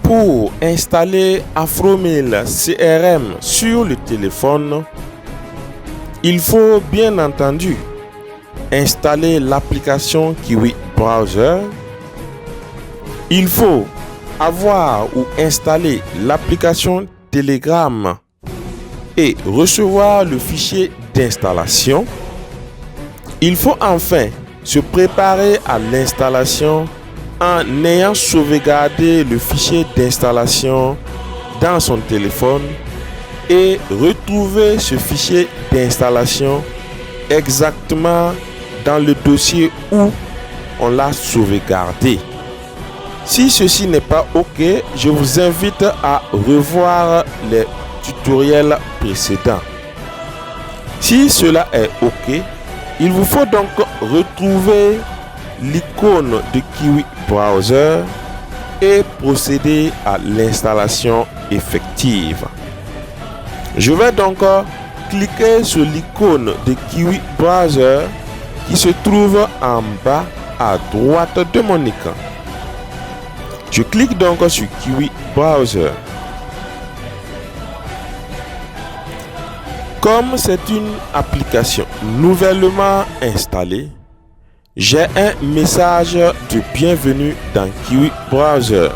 Pour installer Afromail CRM sur le téléphone, il faut bien entendu installer l'application Kiwi Browser. Il faut avoir ou installer l'application Telegram et recevoir le fichier d'installation. Il faut enfin se préparer à l'installation en ayant sauvegardé le fichier d'installation dans son téléphone et retrouver ce fichier d'installation exactement dans le dossier où on l'a sauvegardé. Si ceci n'est pas OK, je vous invite à revoir les tutoriels précédents. Si cela est OK, il vous faut donc retrouver l'icône de Kiwi Browser et procéder à l'installation effective. Je vais donc cliquer sur l'icône de Kiwi Browser qui se trouve en bas à droite de mon écran. Je clique donc sur Kiwi Browser. Comme c'est une application nouvellement installée, j'ai un message de bienvenue dans Kiwi Browser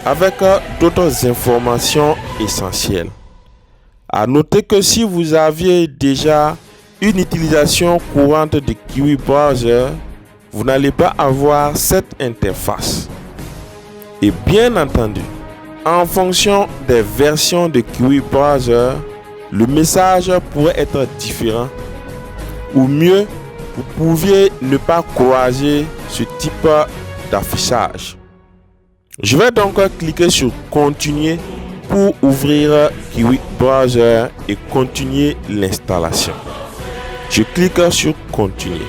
avec d'autres informations essentielles. À noter que si vous aviez déjà une utilisation courante de Kiwi Browser, vous n'allez pas avoir cette interface. Et bien entendu, en fonction des versions de Kiwi Browser, le message pourrait être différent ou mieux, vous pouviez ne pas croiser ce type d'affichage. Je vais donc cliquer sur Continuer pour ouvrir Kiwi Browser et continuer l'installation. Je clique sur Continuer.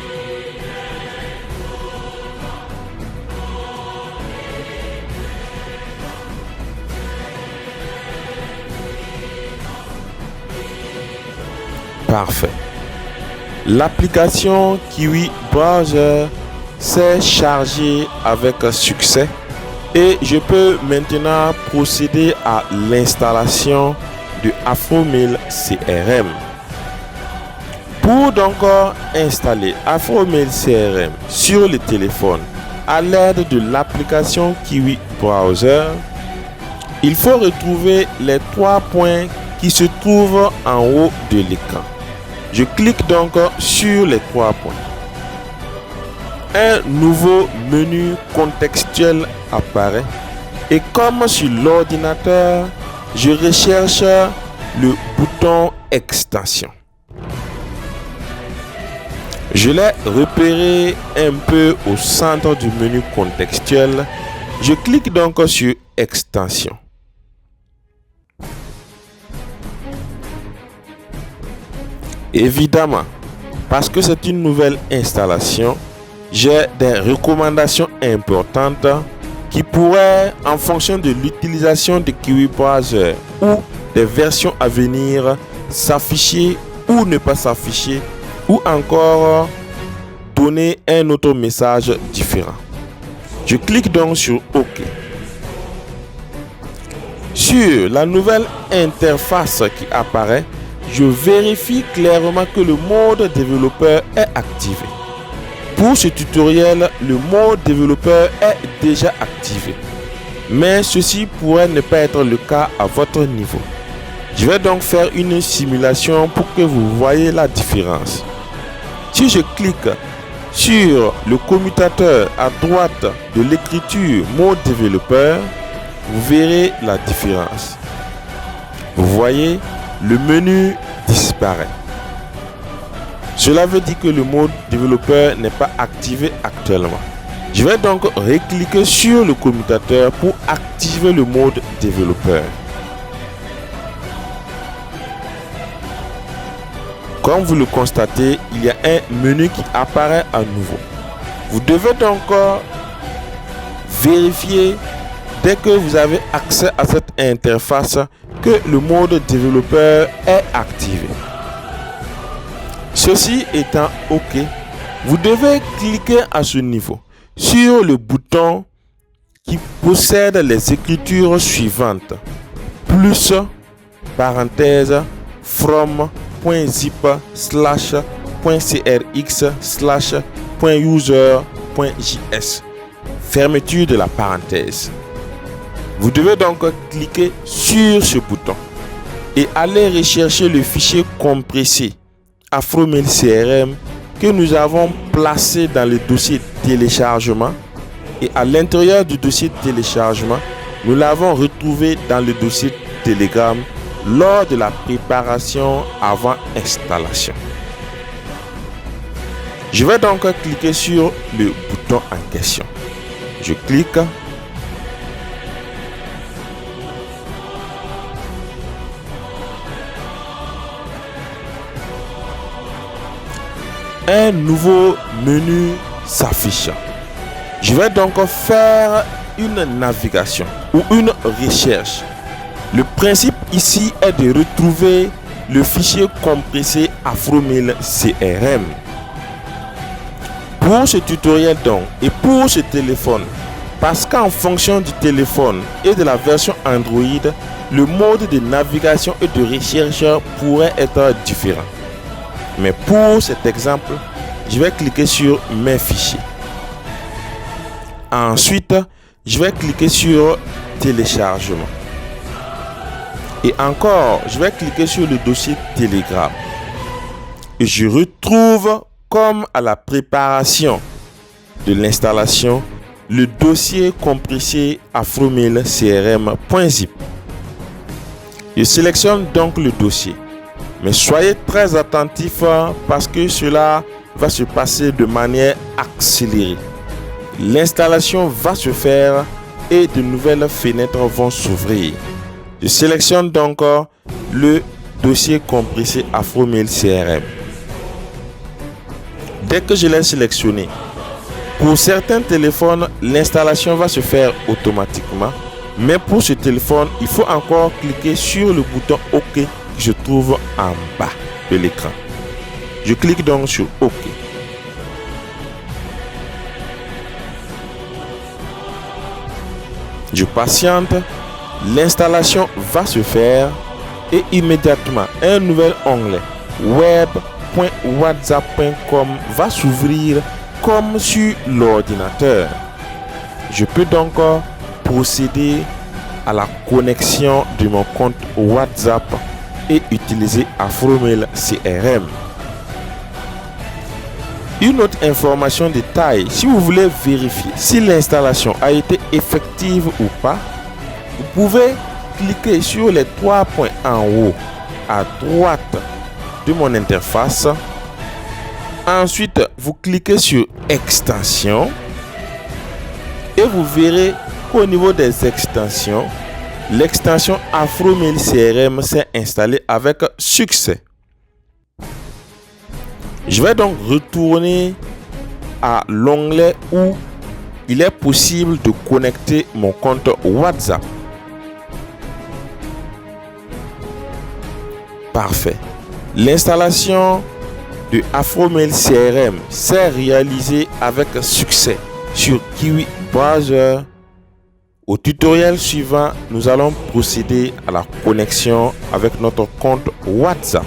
Parfait. L'application Kiwi Browser s'est chargée avec succès et je peux maintenant procéder à l'installation de Afromail CRM. Pour donc installer Afromail CRM sur le téléphone à l'aide de l'application Kiwi Browser, il faut retrouver les 3 points qui se trouvent en haut de l'écran. Je clique donc sur les 3 points. Un nouveau menu contextuel apparaît et comme sur l'ordinateur, je recherche le bouton extension. Je l'ai repéré un peu au centre du menu contextuel. Je clique donc sur extension. Évidemment, parce que c'est une nouvelle installation, j'ai des recommandations importantes qui pourraient, en fonction de l'utilisation de Kiwi Browser ou des versions à venir, s'afficher ou ne pas s'afficher, ou encore donner un autre message différent. Je clique donc sur OK. Sur la nouvelle interface qui apparaît, je vérifie clairement que le mode développeur est activé. Pour ce tutoriel, le mode développeur est déjà activé. Mais ceci pourrait ne pas être le cas à votre niveau. Je vais donc faire une simulation pour que vous voyez la différence. Si je clique sur le commutateur à droite de l'écriture mode développeur, vous verrez la différence. Vous voyez, le menu disparaît. Cela veut dire que le mode développeur n'est pas activé actuellement. Je vais donc recliquer sur le commutateur pour activer le mode développeur. Comme vous le constatez, il y a un menu qui apparaît à nouveau. Vous devez donc vérifier dès que vous avez accès à cette interface que le mode développeur est activé. Ceci étant OK, vous devez cliquer à ce niveau sur le bouton qui possède les écritures suivantes: plus, parenthèse, from.zip /.crx/.user.js, fermeture de la parenthèse. Vous devez donc cliquer sur ce bouton et aller rechercher le fichier compressé Afromail CRM que nous avons placé dans le dossier téléchargement, et à l'intérieur du dossier téléchargement, nous l'avons retrouvé dans le dossier Telegram lors de la préparation avant installation. Je vais donc cliquer sur le bouton en question. Je clique. Un nouveau menu s'affiche. Je vais donc faire une navigation ou une recherche. Le principe ici est de retrouver le fichier compressé Afromail CRM. Pour ce tutoriel donc et pour ce téléphone, parce qu'en fonction du téléphone et de la version Android, le mode de navigation et de recherche pourrait être différent. Mais pour cet exemple, je vais cliquer sur mes fichiers. Ensuite, je vais cliquer sur téléchargement. Et encore, je vais cliquer sur le dossier Telegram. Et je retrouve, comme à la préparation de l'installation, le dossier compressé Afromail CRM.zip. Je sélectionne donc le dossier. Mais soyez très attentifs parce que cela va se passer de manière accélérée. L'installation va se faire et de nouvelles fenêtres vont s'ouvrir. Je sélectionne donc le dossier compressé Afromail CRM. Dès que je l'ai sélectionné, pour certains téléphones, l'installation va se faire automatiquement. Mais pour ce téléphone, il faut encore cliquer sur le bouton OK qui se trouve en bas de l'écran. Je clique donc sur OK. Je patiente, l'installation va se faire et immédiatement un nouvel onglet web.whatsapp.com va s'ouvrir comme sur l'ordinateur. Je peux donc procéder à la connexion de mon compte WhatsApp et utiliser Afromail CRM. Une autre information de taille, si vous voulez vérifier si l'installation a été effective ou pas, vous pouvez cliquer sur les 3 points en haut à droite de mon interface. Ensuite, vous cliquez sur extensions et vous verrez qu'au niveau des extensions, l'extension Afromail CRM s'est installée avec succès. Je vais donc retourner à l'onglet où il est possible de connecter mon compte WhatsApp. Parfait. L'installation de Afromail CRM s'est réalisée avec succès sur Kiwi Browser. Au tutoriel suivant, nous allons procéder à la connexion avec notre compte WhatsApp.